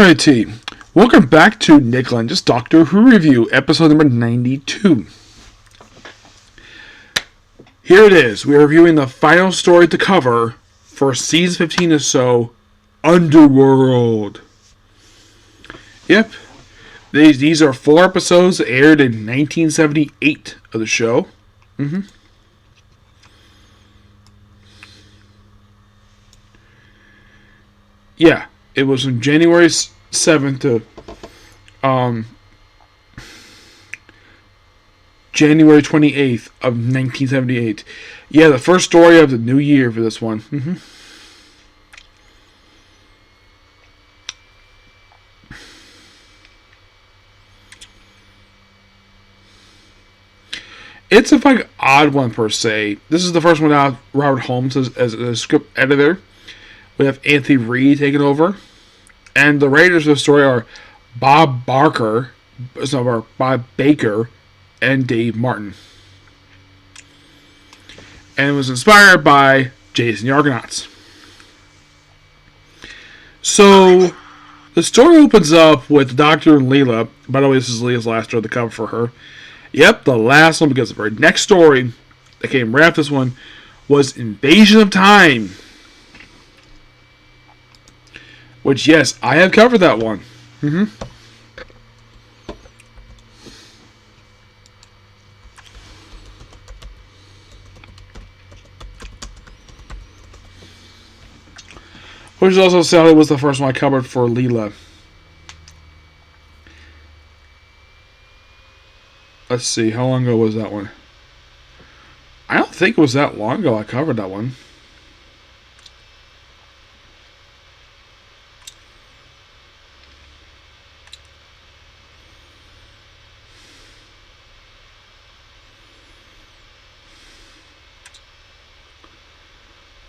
Alrighty, welcome back to Nick Lenge's Doctor Who Review, episode number 92. Here it is. We are reviewing the final story to cover for season 15 or so, Underworld. Yep, these are 4 episodes that aired in 1978 of the show. Yeah, it was from January 7th to January 28th of 1978. Yeah, the first story of the new year for this one. It's a odd one per se. This is the first one out. Robert Holmes as a script editor. We have Anthony Reed taking over. And the writers of the story are Bob Baker, and Dave Martin. And it was inspired by Jason the Argonauts. So, the story opens up with the Doctor and Leela. By the way, this is Leela's last story to cover for her. Yep, the last one, because the very next story that came right after this one was Invasion of Time. Which, yes, I have covered that one. Which also sadly was the first one I covered for Leela. Let's see, how long ago was that one? I don't think it was that long ago I covered that one.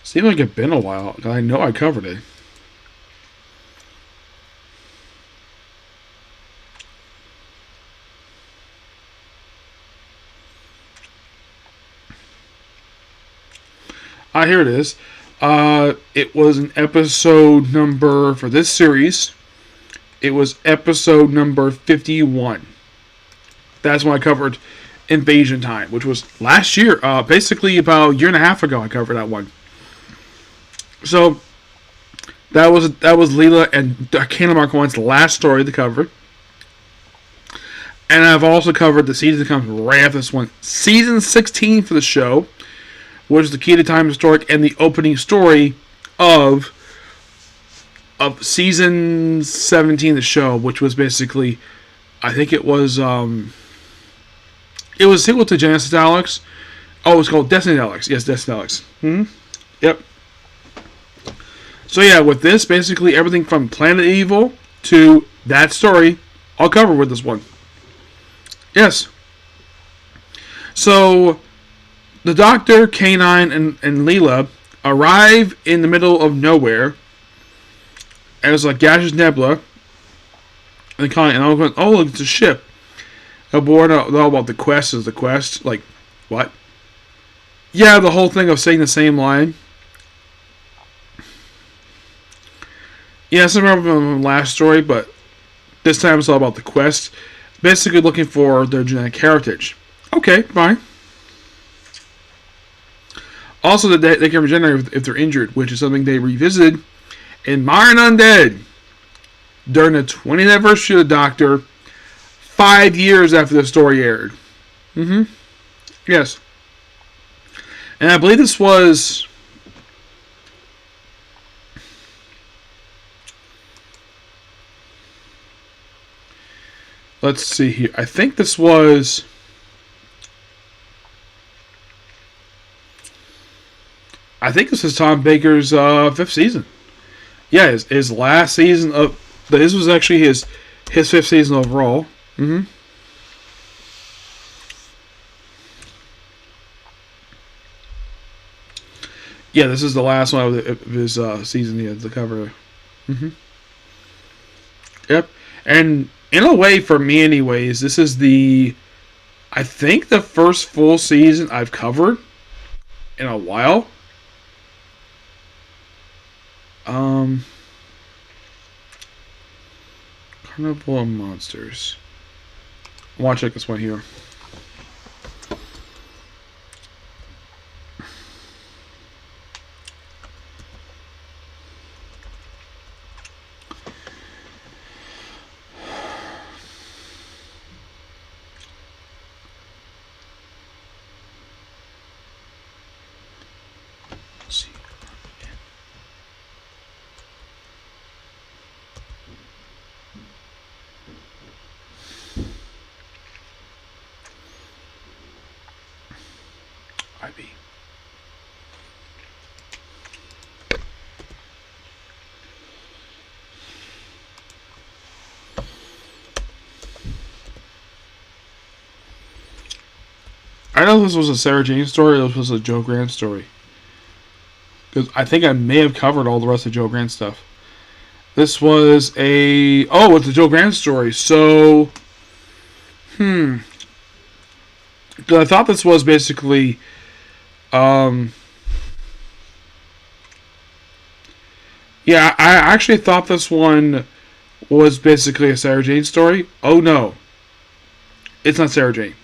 Seems like it's been a while, because I know I covered it. Here it is. It was an episode number, for this series, it was episode number 51. That's when I covered Invasion Time, which was last year. Basically about a year and a half ago I covered that one. So, that was Leela and Kayla Mark One's last story to cover. And I've also covered the season that comes right after this one. Season 16 for the show, which is the Key to Time Historic and the opening story of season 17 of the show, which was basically, I think it was a sequel to Genesis Daleks. Oh, it's called Destiny Daleks. Yes, Destiny Daleks. Yep. So yeah, with this, basically everything from Planet Evil to that story, I'll cover with this one. Yes. So, the Doctor, K9, and Leela arrive in the middle of nowhere as a gaseous nebula. And all going, oh, look, it's a ship. Aboard, all about the quest is the quest. Like, what? Yeah, the whole thing of saying the same line. Yeah, it's remember from the last story, but this time it's all about the quest. Basically looking for their genetic heritage. Okay, fine. Also, that they can regenerate if they're injured, which is something they revisited in Modern Undead during the 20th anniversary of the Doctor, 5 years after the story aired. Yes. And I believe this was... Let's see here. I think this was... Tom Baker's 5th season. Yeah, his last season of... This was actually his 5th season overall. Yeah, this is the last one of his season he had to cover. Yep. And in a way, for me anyways, this is I think the first full season I've covered in a while. Carnival of Monsters. I want to check this one here. Let's see. IB. I know this was a Sarah Jane story, or this was a Joe Grant story. Because I think I may have covered all the rest of Joe Grant stuff. This was a... Oh, it's a Joe Grant story. So... Because I thought this was basically... Yeah, I actually thought this one was basically a Sarah Jane story. Oh, no. It's not Sarah Jane.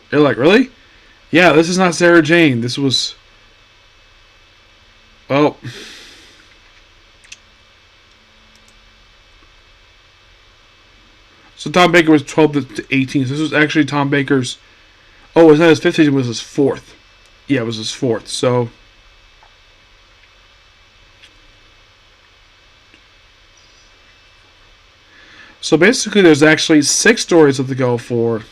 You're like, really? Yeah, this is not Sarah Jane. This was... Oh. So Tom Baker was 12 to 18. So this was actually Tom Baker's... Oh, it was not his 5th season, it was his 4th. Yeah, it was his 4th. So... So basically there's actually 6 stories of the go for...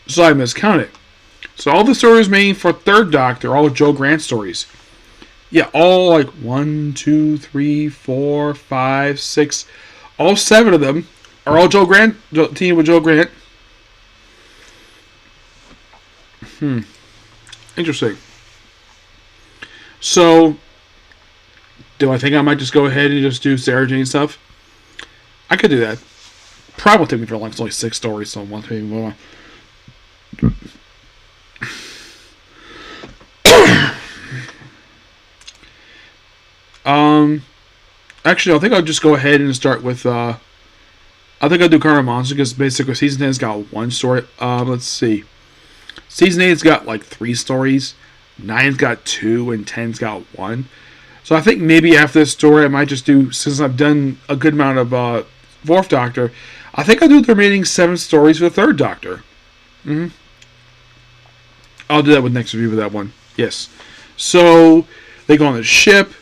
So I miscounted. So all the stories made for Third Doctor are all Joe Grant stories. Yeah, all like 1, 2, 3, 4, 5, 6. All 7 of them are all Joe Grant, team with Joe Grant. Interesting. So, do I think I might just go ahead and just do Sarah Jane stuff? I could do that. Probably won't take me for long. It's only 6 stories, so it won't take me more. Actually, I think I'll just go ahead and start with, I think I'll do Carnival Monster, because basically Season 10's got 1 story. Let's see. Season 8's got like 3 stories. 9's got 2, and 10's got 1. So I think maybe after this story, I might just do, since I've done a good amount of, 4th Doctor, I think I'll do the remaining 7 stories for the 3rd Doctor. I'll do that with next review of that one. Yes. So, they go on the ship,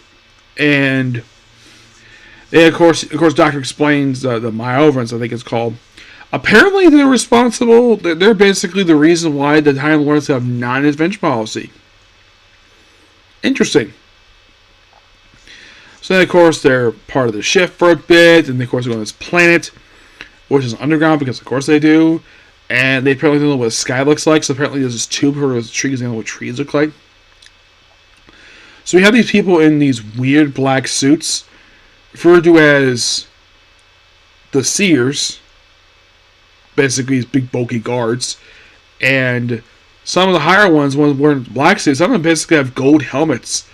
and they, of course, Doctor explains the Myoverance, I think it's called. Apparently, they're responsible. They're basically the reason why the Time Lords have non-intervention policy. Interesting. So, then, of course, they're part of the ship for a bit, and of course, they go on this planet, which is underground, because of course they do. And they apparently don't know what the sky looks like, so apparently there's this tube where there's trees, they don't know what trees look like. So we have these people in these weird black suits, referred to as the Seers, basically these big bulky guards, and some of the higher ones wearing black suits, some of them basically have gold helmets,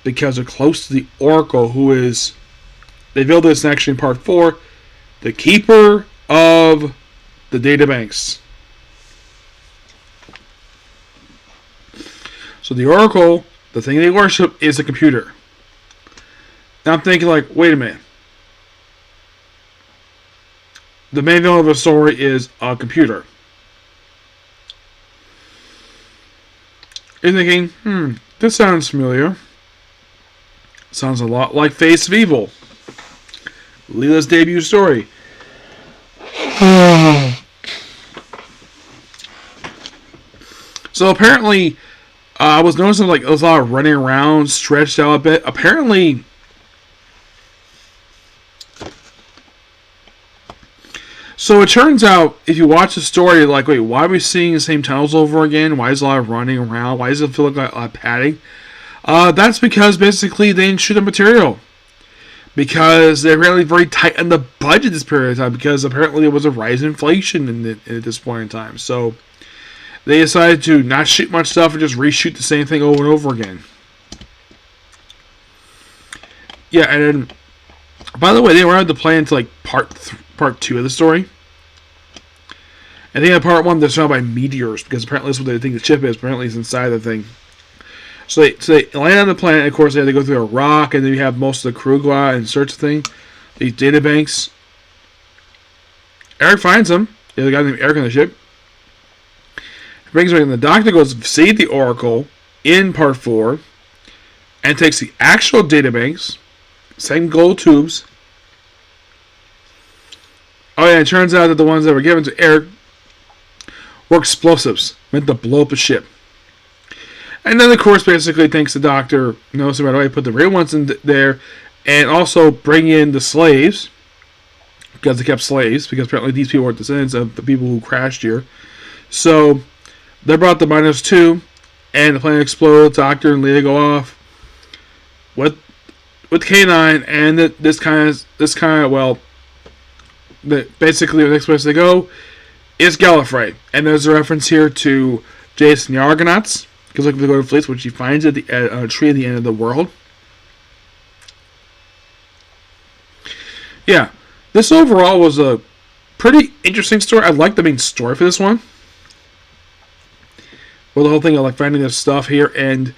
because they're close to the Oracle, who is, they revealed this actually in part 4, the keeper of the databanks. So the Oracle, the thing they worship, is a computer. Now I'm thinking like, wait a minute. The main villain of the story is a computer. You're thinking, this sounds familiar. Sounds a lot like Face of Evil, Leela's debut story. So apparently, I was noticing like there was a lot of running around, stretched out a bit. Apparently, so it turns out if you watch the story, like, wait, why are we seeing the same tunnels over again? Why is a lot of running around? Why does it feel like a lot of padding? That's because basically they didn't shoot the material. Because they're really very tight on the budget this period of time. Because apparently there was a rise in inflation at this point in time. So they decided to not shoot much stuff and just reshoot the same thing over and over again. Yeah, and then, by the way, they were on the plan to like part 2 of the story. I think in part 1 they're surrounded by meteors because apparently that's what they think the chip is. Apparently it's inside the thing. So they land on the planet. Of course, they have to go through a rock, and then you have most of the crew go out and search the thing. These databanks. Eric finds them. The other guy named Eric on the ship. Brings her in. The doctor goes to see the Oracle in part 4 and takes the actual databanks, same gold tubes. Oh yeah, it turns out that the ones that were given to Eric were explosives meant to blow up a ship. And then, of course, basically thinks the doctor knows right away, put the real ones in there, and also bring in the slaves, because they kept slaves, because apparently these people were descendants of the people who crashed here. So, they brought the -2, and the plane explodes, Doctor and Leah go off with K9, and basically the next place they go is Gallifrey. And there's a reference here to Jason the Argonauts, because looking for the Golden Fleece, which he finds at a tree at the end of the world. Yeah, this overall was a pretty interesting story. I like the main story for this one. Well, the whole thing of like finding this stuff here, and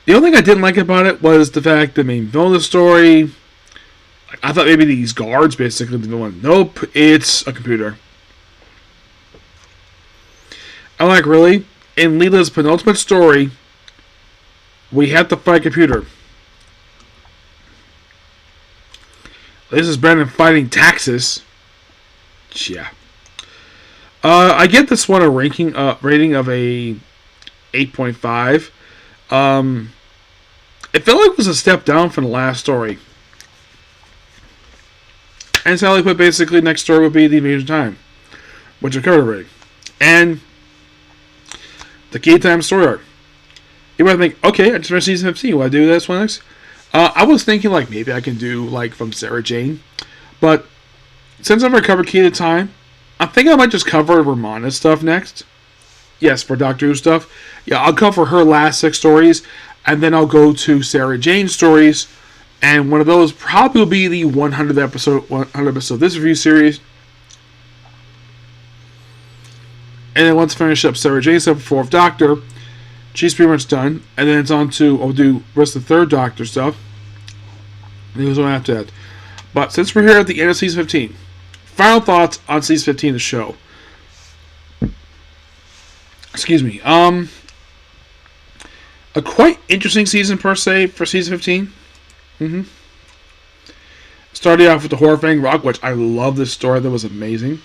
the only thing I didn't like about it was the fact the main villain of the story. I thought maybe these guards basically the villain. Nope, it's a computer. I'm like, really? In Leela's penultimate story, we have to fight a computer. This is better than fighting Taxus. Yeah. I get this one a rating of a 8.5. It felt like it was a step down from the last story. And Sally put basically next story would be the Invasion of Time, which I covered already. And the Key Time story arc. You might think, okay, I just finished season 15. Will I do this one next? I was thinking like maybe I can do like from Sarah Jane, but since I've already covered Key to Time, I think I might just cover Romana's stuff next. Yes, for Doctor Who stuff. Yeah, I'll cover her last 6 stories, and then I'll go to Sarah Jane's stories, and one of those probably will be the 100th episode of this review series. And then once I finish up Sarah Jane's stuff for 4th Doctor, she's pretty much done. And then it's on to, I'll do the rest of the 3rd Doctor stuff. And it goes on after that. But since we're here at the end of season 15, final thoughts on season 15 of the show. Excuse me. A quite interesting season per se for season 15. Started off with the Horrifying Rock, which I love this story. That was amazing.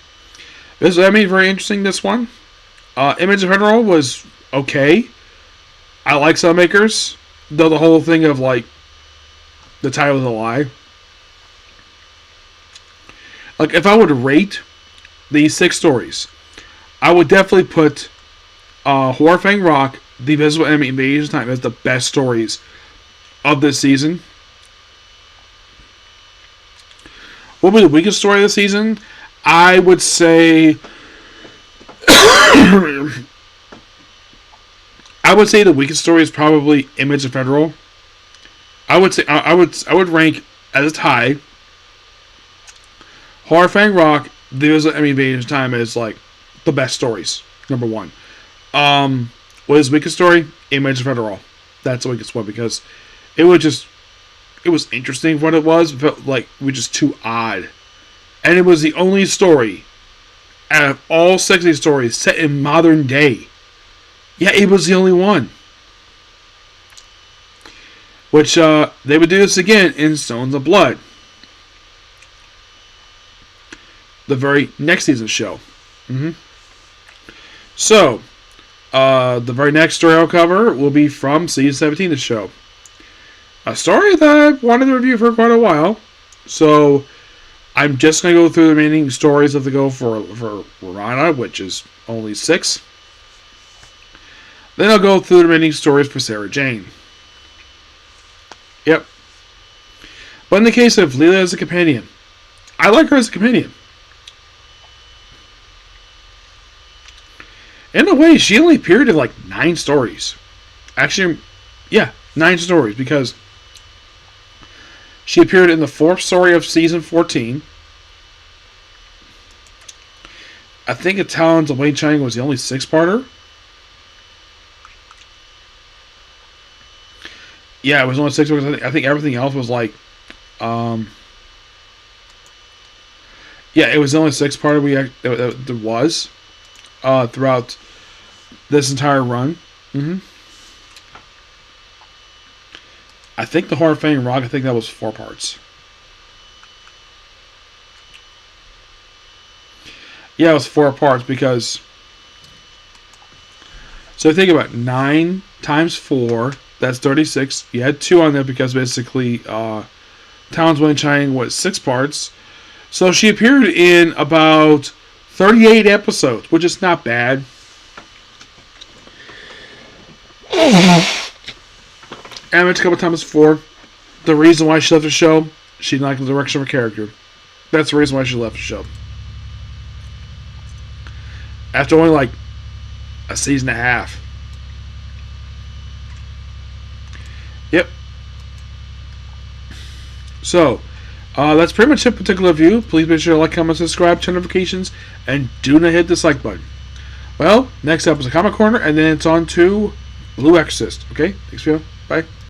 I made very interesting, this one. Image of Federal was okay. I like Sunmakers, though the whole thing of like the title is a lie. Like if I would rate these 6 stories, I would definitely put Horrifying Rock, The Invisible Enemy, Invasion of Time as the best stories of this season. What would be the weakest story of the season? I would say the weakest story is probably Image of Federal. I would rank as a tie Horrifying Rock, The Invisible Enemy, Invasion of Time as like the best stories. Number 1. What is the weakest story? Image of Federal. That's the weakest one because it was interesting for what it was, but like it was just too odd. And it was the only story out of all 6 of these stories set in modern day. Yeah, it was the only one. Which they would do this again in Stones of Blood, the very next season show. So, the very next story I'll cover will be from season 17 of the show. A story that I've wanted to review for quite a while. So, I'm just going to go through the remaining stories of the go for Romana, which is only 6. Then I'll go through the remaining stories for Sarah Jane. Yep. But in the case of Leela as a companion, I like her as a companion. In a way, she only appeared in like 9 stories. Actually, yeah, 9 stories, because She appeared in the 4th story of season 14. I think Italians of Wei Chang was the only 6-parter. Yeah, it was only 6 parts. I think everything else was like, yeah, it was the only 6-parter there was throughout this entire run. I think the Horror of Fang Rock, I think that was 4 parts. Yeah, it was 4 parts because. So think about 9 times 4. That's 36. You had 2 on there because basically Talons Wei Chang was 6 parts. So she appeared in about 38 episodes, which is not bad. And a couple times before. The reason why she left the show, she didn't like the direction of her character. That's the reason why she left the show. After only like a season and a half. Yep. So, that's pretty much it particular review. Please make sure to like, comment, subscribe, turn notifications, and do not hit the dislike button. Well, next up is the Comic Corner, and then it's on to Blue Exorcist. Okay? Thanks, people. Bye.